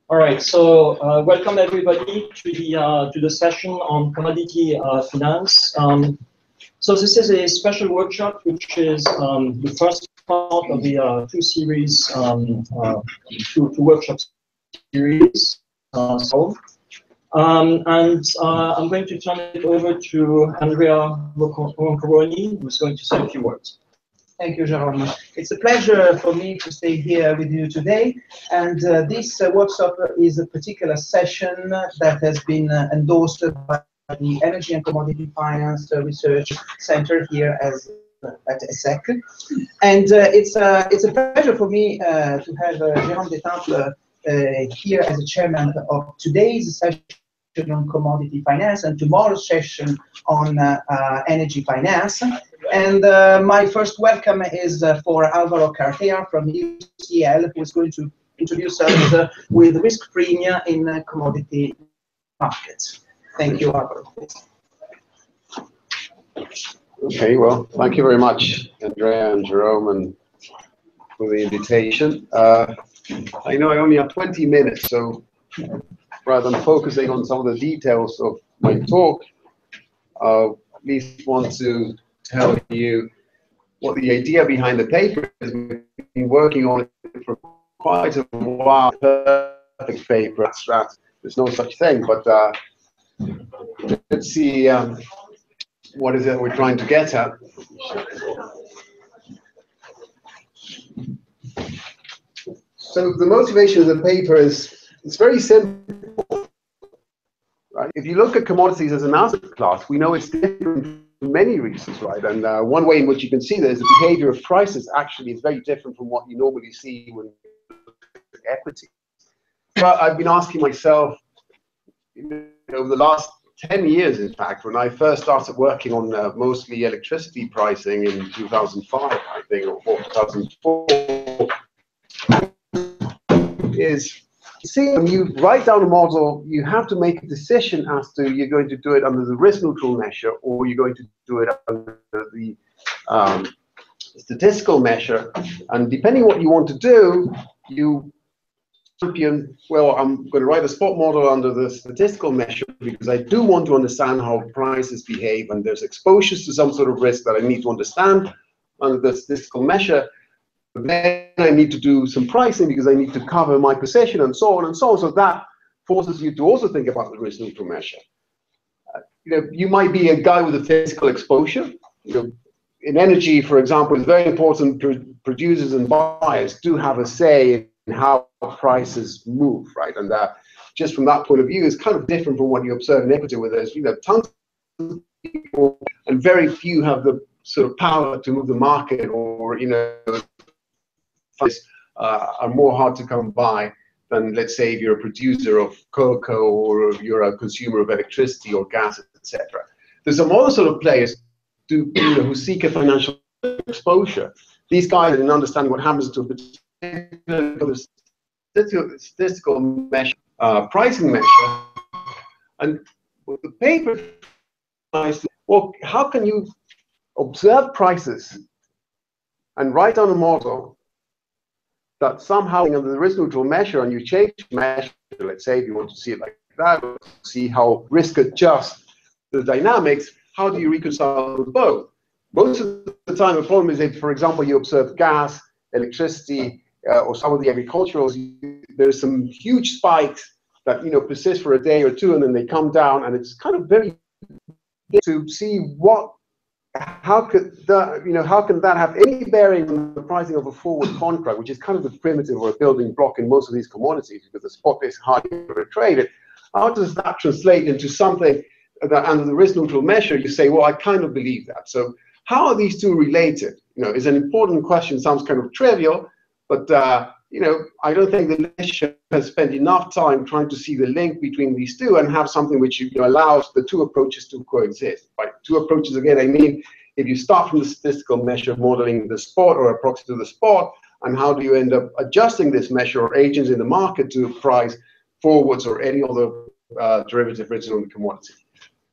All right, so welcome everybody to the session on commodity finance. So this is a special workshop, which is the first part of the two series, two workshop series. And I'm going to turn it over to Andrea Roncoroni, who's going to say a few words. Thank you, Jerome. It's a pleasure for me to stay here with you today. And this workshop is a particular session that has been endorsed by the Energy and Commodity Finance Research Center here at ESSEC. And it's a pleasure for me to have Jérôme Détemple here as a chairman of today's session on commodity finance and tomorrow's session on energy finance. And my first welcome is for Alvaro Cartea from UCL, who is going to introduce us with risk premia in commodity markets. Thank you, Alvaro. Okay, well, thank you very much, Andrea and Jerome, and for the invitation. I know I only have 20 minutes, so rather than focusing on some of the details of my talk, I at least want to tell you what the idea behind the paper is. We've been working on it for quite a while. Perfect paper, there's no such thing, but let's see what is it we're trying to get at. So the motivation of the paper is, it's very simple. Right? If you look at commodities as an asset class, we know it's different for many reasons, right? And one way in which you can see that is the behavior of prices actually is very different from what you normally see when you look at equity. But I've been asking myself, over the last 10 years, in fact, when I first started working on mostly electricity pricing in 2005, I think, or 2004, is, see, when you write down a model, you have to make a decision as to you're going to do it under the risk neutral measure or you're going to do it under the statistical measure. And depending on what you want to do, you champion, well, I'm going to write a spot model under the statistical measure because I do want to understand how prices behave, and there's exposures to some sort of risk that I need to understand under the statistical measure. Then I need to do some pricing because I need to cover my position and so on and so on. So that forces you to also think about the risk neutral measure. You might be a guy with a physical exposure. In energy, for example, it's very important producers and buyers do have a say in how prices move, right? And just from that point of view, it's kind of different from what you observe in equity, where there's tons of people and very few have the sort of power to move the market, or are more hard to come by than, let's say, if you're a producer of cocoa or if you're a consumer of electricity or gas, etc. There's some other sort of players who seek a financial exposure. These guys are in understanding what happens to a particular statistical measure, pricing measure, and what the paper tries, well, how can you observe prices and write down a model that somehow under the risk neutral measure, and you change the measure, let's say if you want to see it like that, see how risk adjusts the dynamics, how do you reconcile both? Most of the time the problem is if, for example, you observe gas, electricity, or some of the agriculturals, there's some huge spikes that persist for a day or two and then they come down, and it's kind of very to see how can that have any bearing on the pricing of a forward contract, which is kind of the primitive or a building block in most of these commodities because the spot is hardly ever traded. How does that translate into something that under the risk neutral measure you say, well, I kind of believe that? So how are these two related? Is an important question. Sounds kind of trivial, but I don't think the literature has spent enough time trying to see the link between these two and have something which allows the two approaches to coexist. By two approaches, again, I mean if you start from the statistical measure modeling the spot or a proxy to the spot, and how do you end up adjusting this measure or agents in the market to price forwards or any other derivative written on the commodity.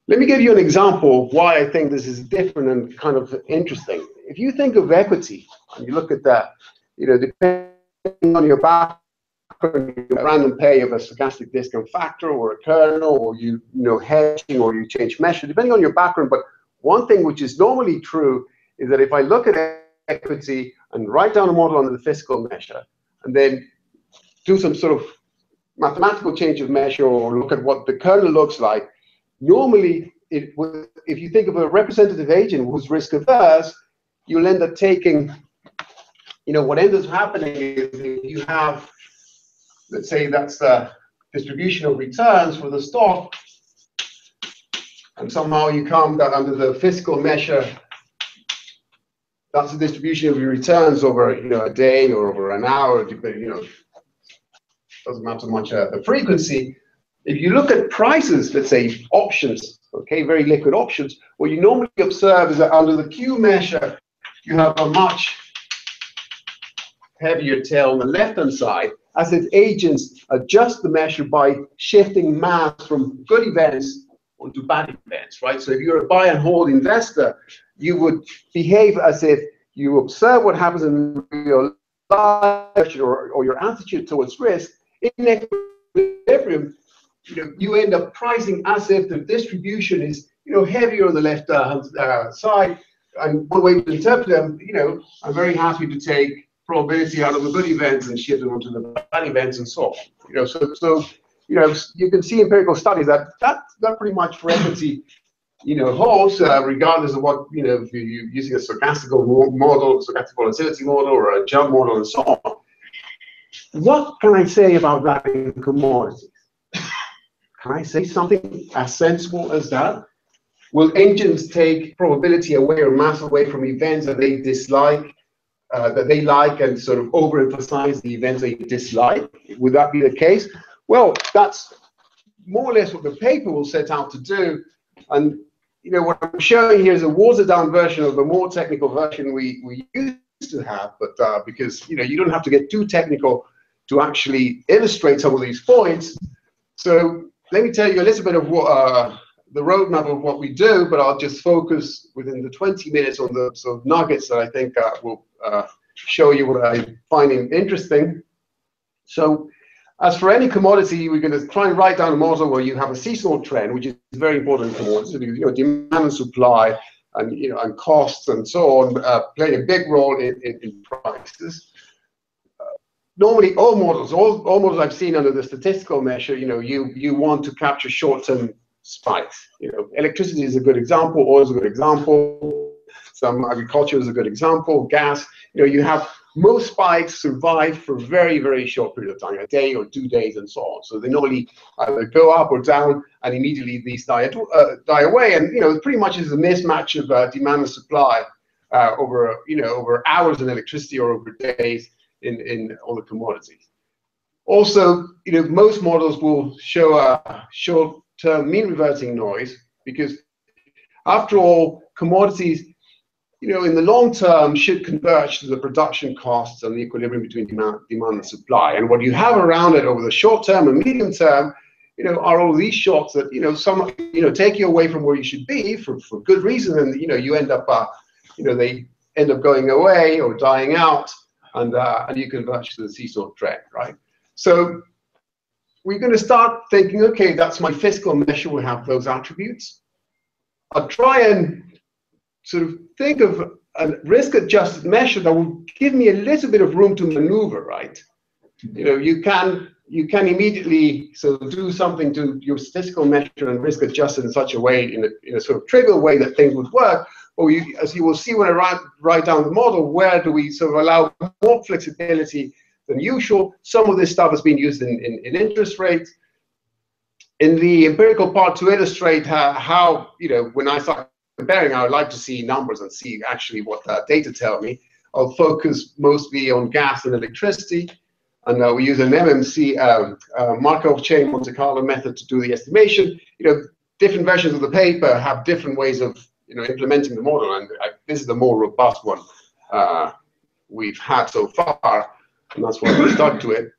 Let me give you an example of why I think this is different and kind of interesting. if you think of equity, and you look at that, depending on your background, random pay of a stochastic discount factor or a kernel, or hedging, or you change measure, depending on your background. But one thing which is normally true is that if I look at equity and write down a model under the fiscal measure, and then do some sort of mathematical change of measure, or look at what the kernel looks like, normally, if you think of a representative agent who's risk averse, you'll end up taking, what ends up happening is if you have, let's say that's the distribution of returns for the stock, and somehow you come that under the fiscal measure, that's the distribution of your returns over, a day or over an hour, doesn't matter much the frequency. If you look at prices, let's say options, okay, very liquid options, what you normally observe is that under the Q measure, you have a much heavier tail on the left-hand side, as if agents adjust the measure by shifting mass from good events onto bad events, right? So if you're a buy and hold investor, you would behave as if you observe what happens in real life, or your attitude towards risk. In equilibrium, you end up pricing as if the distribution is, heavier on the left side. And one way to interpret them, I'm very happy to take probability out of the good events and shift them onto the bad events and so on. So you can see empirical studies that pretty much for equity, holds regardless of what, if you're using a stochastical model, stochastic volatility model, or a jump model, and so on. What can I say about that in commodities? Can I say something as sensible as that? Will agents take probability away or mass away from events that they dislike, that they like, and sort of overemphasize the events they dislike? Would that be the case? Well, that's more or less what the paper will set out to do. And what I'm showing here is a watered-down version of the more technical version we used to have, but because you don't have to get too technical to actually illustrate some of these points. So let me tell you a little bit of what the roadmap of what we do, but I'll just focus within the 20 minutes on the sort of nuggets that I think will show you what I find interesting. So as for any commodity, we're going to try and write down a model where you have a seasonal trend, which is very important in commodities, because demand and supply and and costs and so on play a big role in prices. Normally, all models I've seen under the statistical measure, you want to capture short-term spikes. Electricity is a good example, oil is a good example, some agriculture is a good example, gas. You have most spikes survive for a very, very short period of time, a day or 2 days, and so on. So they normally either go up or down, and immediately these die away. And it pretty much is a mismatch of demand and supply over hours in electricity or over days in all the commodities. Also, most models will show a short-term mean reverting noise, because after all, commodities in the long term should converge to the production costs and the equilibrium between demand and supply. And what you have around it over the short term and medium term, are all these shocks that some take you away from where you should be for good reason, and you end up they end up going away or dying out, and you converge to the seesaw trend, right? So we're going to start thinking, okay, that's my fiscal measure, will have those attributes. I'll try and sort of think of a risk-adjusted measure that will give me a little bit of room to maneuver, right? You can immediately sort of do something to your statistical measure and risk adjust it in such a way, in a sort of trivial way, that things would work. Or as you will see when I write down the model, where do we sort of allow more flexibility than usual? Some of this stuff has been used in interest rates. In the empirical part, to illustrate how when I start comparing, I would like to see numbers and see actually what data tell me. I'll focus mostly on gas and electricity, and we use an MMC Markov chain Monte Carlo method to do the estimation. Different versions of the paper have different ways of implementing the model, and this is the more robust one we've had so far, and that's why we stuck to it.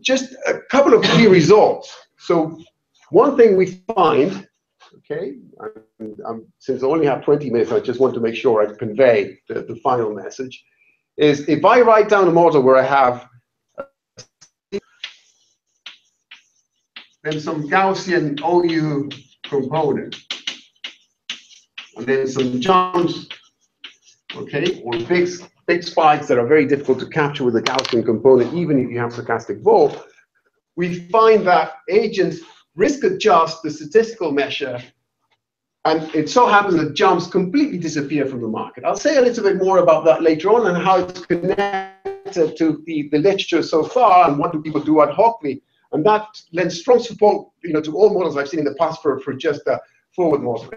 Just a couple of key results. So one thing we find, Okay, since I only have 20 minutes, I just want to make sure I convey the final message. Is if I write down a model where I have then some Gaussian OU component, and then some jumps, okay, or big spikes that are very difficult to capture with a Gaussian component, even if you have stochastic Vol, we find that agents risk adjust the statistical measure, and it so happens that jumps completely disappear from the market. I'll say a little bit more about that later on and how it's connected to the literature so far and what do people do ad hocly. And that lends strong support, to all models I've seen in the past for just a forward model.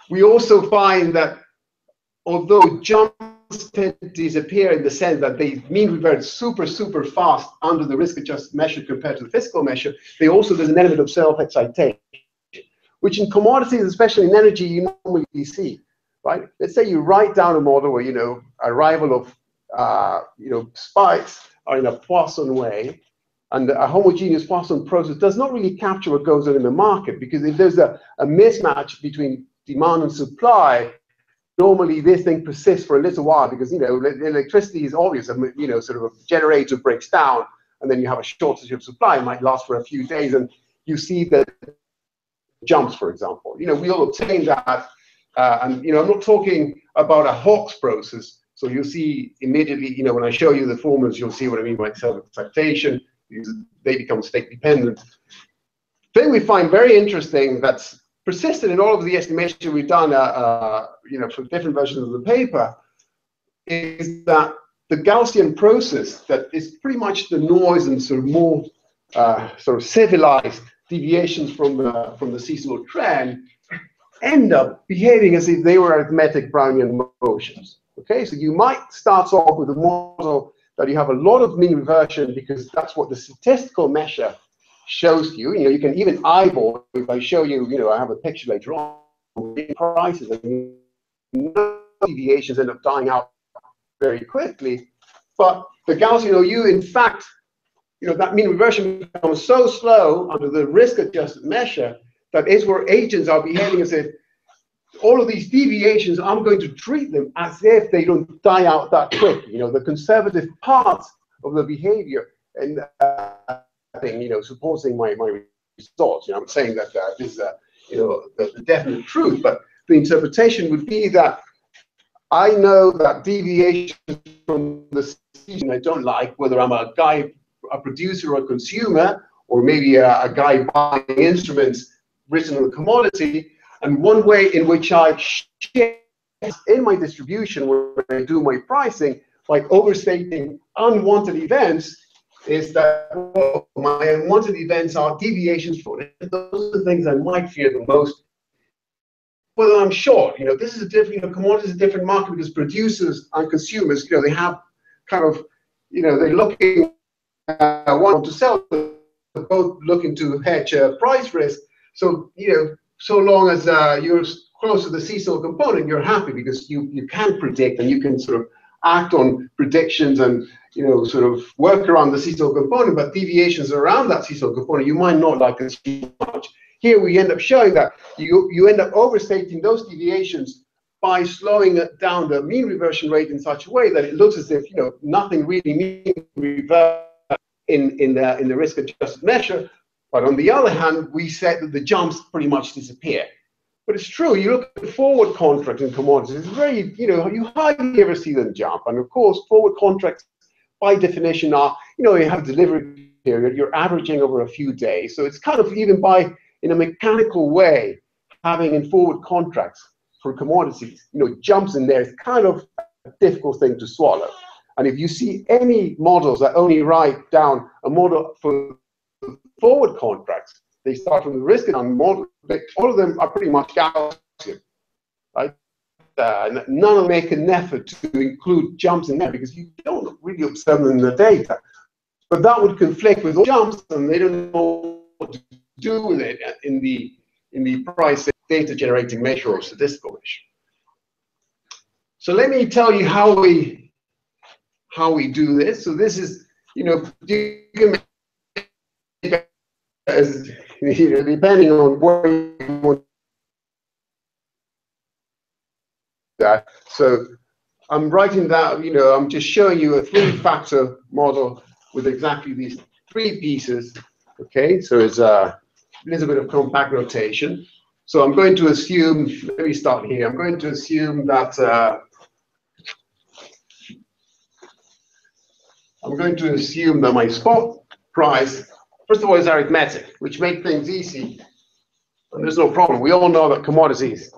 We also find that although jumps tend to disappear in the sense that they mean revert super, super fast under the risk-adjusted measure compared to the physical measure, there's an element of self-excitation, which in commodities, especially in energy, you normally see, right? Let's say you write down a model where, arrival of, spikes are in a Poisson way, and a homogeneous Poisson process does not really capture what goes on in the market, because if there's a mismatch between demand and supply, normally this thing persists for a little while because, electricity is obvious, sort of a generator breaks down and then you have a shortage of supply. It might last for a few days and you see the jumps, for example. We'll obtain that. And, I'm not talking about a Hawkes process. So you'll see immediately, when I show you the formulas, you'll see what I mean by self-excitation. They become state dependent. Thing we find very interesting that's persistent in all of the estimation we've done, for different versions of the paper, is that the Gaussian process that is pretty much the noise and sort of more sort of civilized deviations from the seasonal trend end up behaving as if they were arithmetic Brownian motions. Okay, so you might start off with a model that you have a lot of mean reversion because that's what the statistical measure shows you. You can even eyeball. If I show you, I have a picture later on. Prices and deviations end up dying out very quickly. But the Gaussian OU, in fact, that mean reversion becomes so slow under the risk-adjusted measure that is where agents are behaving as if all of these deviations, I'm going to treat them as if they don't die out that quick. The conservative parts of the behavior and supporting my results. I'm saying that this is the definite truth, but the interpretation would be that I know that deviations from the season I don't like, whether I'm a producer or a consumer, or maybe a guy buying instruments written on a commodity. And one way in which I shift in my distribution when I do my pricing by overstating unwanted events is that my unwanted events are deviations from it. Those are the things I might fear the most. Whether I'm short, this is a different, commodities is a different market because producers and consumers, they have kind of, they're looking want to sell, they're both looking to hedge price risk. So, so long as you're close to the seasonal component, you're happy because you can predict and you can sort of act on predictions and sort of work around the seasonal component, but deviations around that seasonal component you might not like as much. Here we end up showing that you end up overstating those deviations by slowing down the mean reversion rate in such a way that it looks as if nothing really mean revert in the risk-adjusted measure. But on the other hand, we said that the jumps pretty much disappear. But it's true, you look at forward contracts in commodities, it's very, you hardly ever see them jump. And of course, forward contracts by definition are, you have a delivery period, you're averaging over a few days. So it's kind of even in a mechanical way, having in forward contracts for commodities, jumps in there is kind of a difficult thing to swallow. And if you see any models that only write down a model for forward contracts, they start from the risk and model. All of them are pretty much Gaussian, right? None of them make an effort to include jumps in there because you don't really observe them in the data. But that would conflict with all jumps, and they don't know what to do with it in the price data generating measure or statistical measure. So let me tell you how we do this. So this is, you can as depending on where you want that. So I'm writing that, I'm just showing you a 3-factor model with exactly these 3 pieces. Okay, so it's a little bit of compact notation. So I'm going to assume, let me start here. I'm going to assume that my spot price, first of all, is arithmetic, which makes things easy. And there's no problem. We all know that commodities,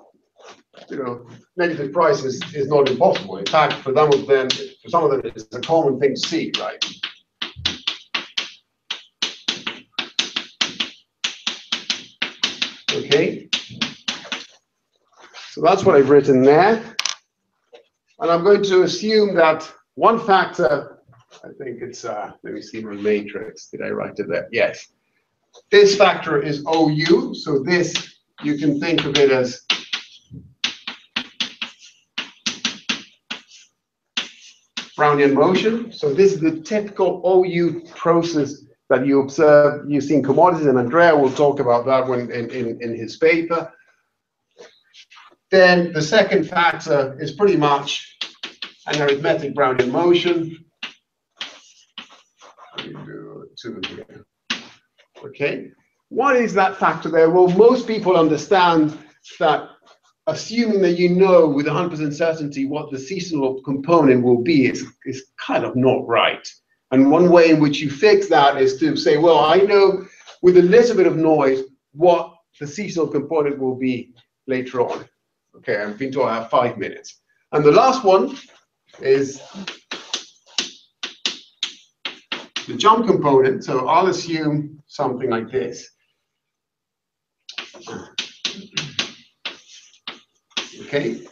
negative price is not impossible. In fact, for some of them, it's a common thing to see, right? Okay. So that's what I've written there. And I'm going to assume that one factor, I think it's, let me see my matrix. Did I write it there? Yes. This factor is OU. So this, you can think of it as Brownian motion. So this is the typical OU process that you observe using commodities, and Andrea will talk about that one in his paper. Then the second factor is pretty much an arithmetic Brownian motion. Let me do 2 here. Okay. What is that factor there? Well, most people understand that assuming that you know with 100% certainty what the seasonal component will be is kind of not right. And one way in which you fix that is to say, well, I know with a little bit of noise what the seasonal component will be later on. Okay, I've been told I have 5 minutes. And the last one is the jump component. So I'll assume something like this. Okay,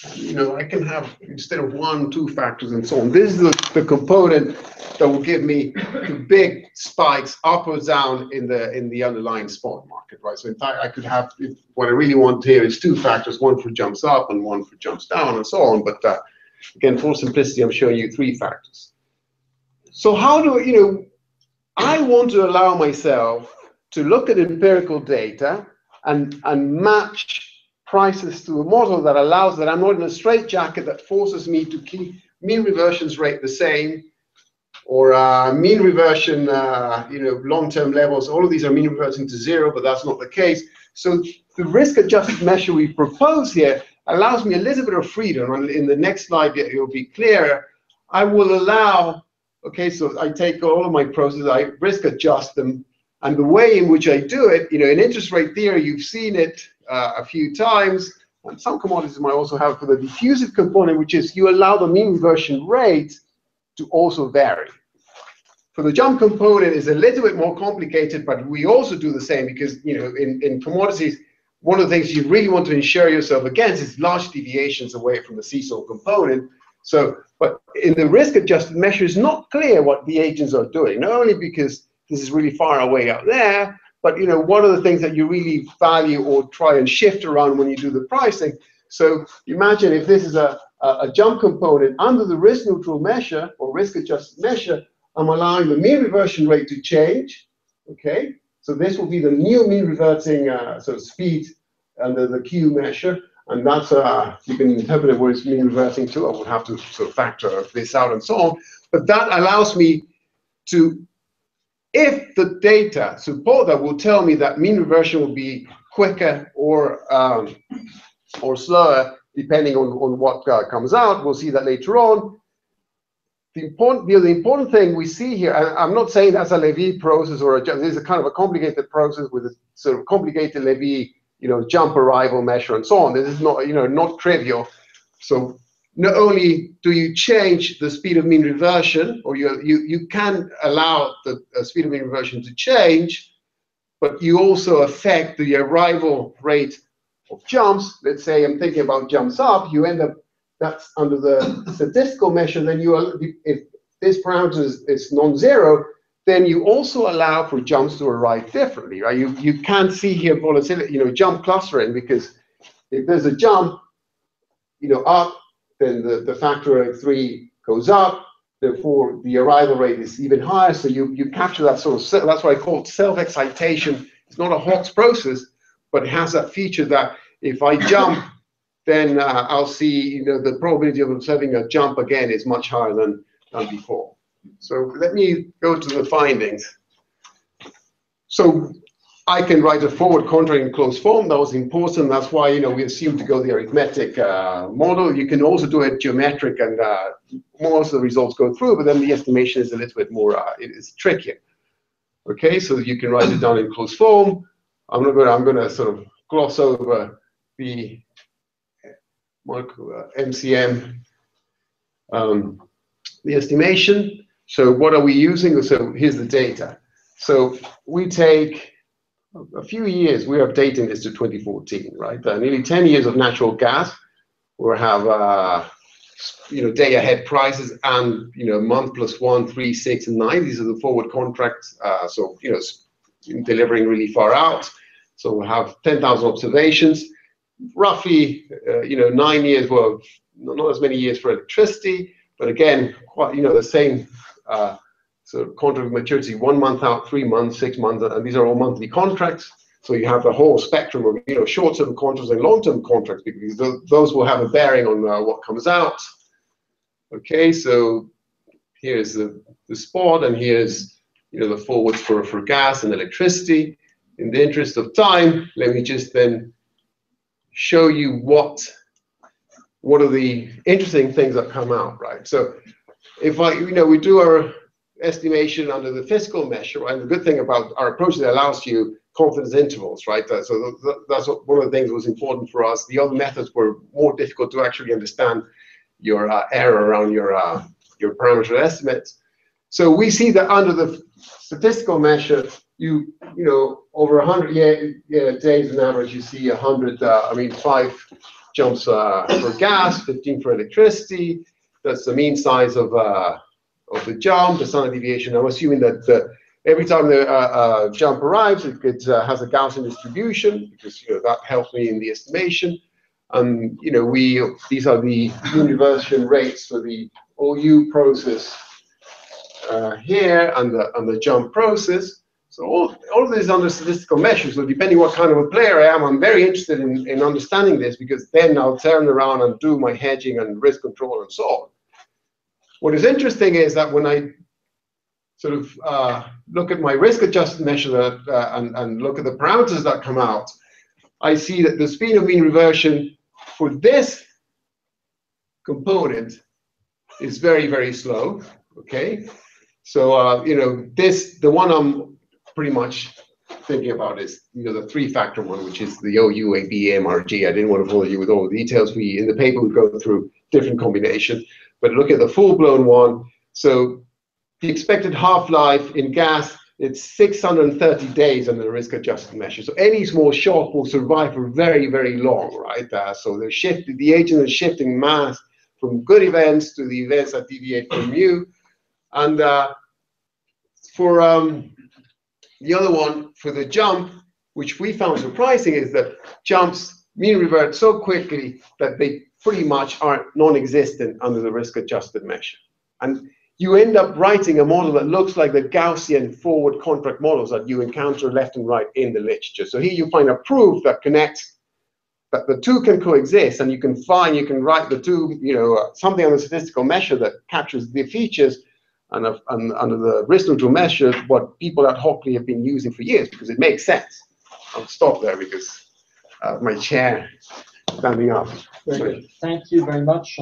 I can have, instead of 1, 2 factors and so on, this is the component that will give me the big spikes up or down in the underlying spot market, right? So in fact, I could have, what I really want here is 2 factors, 1 for jumps up and 1 for jumps down and so on. But again, for simplicity, I'm showing you 3 factors. So how do, I want to allow myself to look at empirical data and match prices to a model that allows that I'm not in a straitjacket that forces me to keep mean reversions rate the same, or mean reversion, long-term levels. All of these are mean reverting to 0, but that's not the case. So the risk-adjusted measure we propose here allows me a little bit of freedom. And in the next slide, it will be clearer. I will allow, okay, so I take all of my processes, I risk-adjust them, and the way in which I do it, in interest rate theory, you've seen it a few times, and some commodities might also have for the diffusive component, which is you allow the mean reversion rate to also vary. For the jump component, is a little bit more complicated, but we also do the same because in commodities, one of the things you really want to insure yourself against is large deviations away from the seasonal component. So, but in the risk-adjusted measure, it's not clear what the agents are doing, not only because this is really far away out there, but what are the things that you really value or try and shift around when you do the pricing? So imagine if this is a jump component under the risk-neutral measure or risk-adjusted measure, I'm allowing the mean reversion rate to change. Okay, so this will be the new mean reverting sort of speed under the Q measure, and that's you can interpret it where it's mean reverting to. I would have to sort of factor this out and so on, but that allows me to, if the data support that, will tell me that mean reversion will be quicker or slower depending on what comes out. We'll see that later on. The important thing we see here, and I'm not saying that's a Levy process or this is a kind of a complicated process with a sort of complicated Levy, jump arrival measure and so on. This is not, not trivial. So not only do you change the speed of mean reversion, or you can allow the speed of mean reversion to change, but you also affect the arrival rate of jumps. Let's say I'm thinking about jumps up, you end up, that's under the statistical measure, then if this parameter is non-zero, then you also allow for jumps to arrive differently, right? You can't see here volatility, jump clustering, because if there's a jump, up, then the factor of 3 goes up, therefore the arrival rate is even higher, so you capture that sort of, that's what I call self-excitation. It's not a Hawk's process, but it has that feature that if I jump then I'll see, the probability of observing a jump again is much higher than before. So let me go to the findings. So I can write a forward contract in closed form. That was important. That's why we assume to go the arithmetic model. You can also do it geometric, and most of the results go through. But then the estimation is a little bit more. It is trickier. Okay, so you can write it down in closed form. I'm going to sort of gloss over the MCM, the estimation. So what are we using? So here's the data. So we take a few years. We're updating this to 2014, right? Nearly 10 years of natural gas. We'll have day ahead prices and month plus 1, 3, 6, and 9. These are the forward contracts. So delivering really far out. So we'll have 10,000 observations. Roughly 9 years. Well, not as many years for electricity, but again, quite the same. So contract maturity, 1 month out, 3 months, 6 months, and these are all monthly contracts. So you have the whole spectrum of short-term contracts and long-term contracts, because those will have a bearing on what comes out. Okay, so here's the spot, and here's the forwards for gas and electricity. In the interest of time, let me just then show you what are the interesting things that come out, right? So if we do our estimation under the fiscal measure, right? And the good thing about our approach is it allows you confidence intervals, right? So that's one of the things that was important for us. The other methods were more difficult to actually understand your error around your parameter estimates. So we see that under the statistical measure, over 100 days on average, you see 5 jumps for gas, 15 for electricity. That's the mean size of the jump, the standard deviation. I'm assuming that every time the jump arrives, it has a Gaussian distribution, because that helps me in the estimation. And these are the mean reversion rates for the OU process here and the jump process. So all of this is under statistical measures. So depending what kind of a player I am, I'm very interested in understanding this, because then I'll turn around and do my hedging and risk control and so on. What is interesting is that when I sort of look at my risk-adjusted measure and look at the parameters that come out, I see that the speed of mean reversion for this component is very, very slow. Okay, so the one I'm pretty much thinking about is the 3-factor one, which is the OU, AB, MRG. I didn't want to bother you with all the details. In the paper we go through different combinations, but look at the full-blown one. So the expected half-life in gas, it's 630 days under the risk-adjusted measure. So any small shock will survive for very, very long, right? So the agent is shifting mass from good events to the events that deviate from mu. And for the other one, for the jump, which we found surprising, is that jumps mean revert so quickly that they pretty much are non-existent under the risk-adjusted measure. And you end up writing a model that looks like the Gaussian forward contract models that you encounter left and right in the literature. So here you find a proof that connects, that the two can coexist, and you can write the two, something on the statistical measure that captures the features, and under the risk neutral measure, what people at Hockley have been using for years, because it makes sense. I'll stop there because my chair standing up. Thank you very much.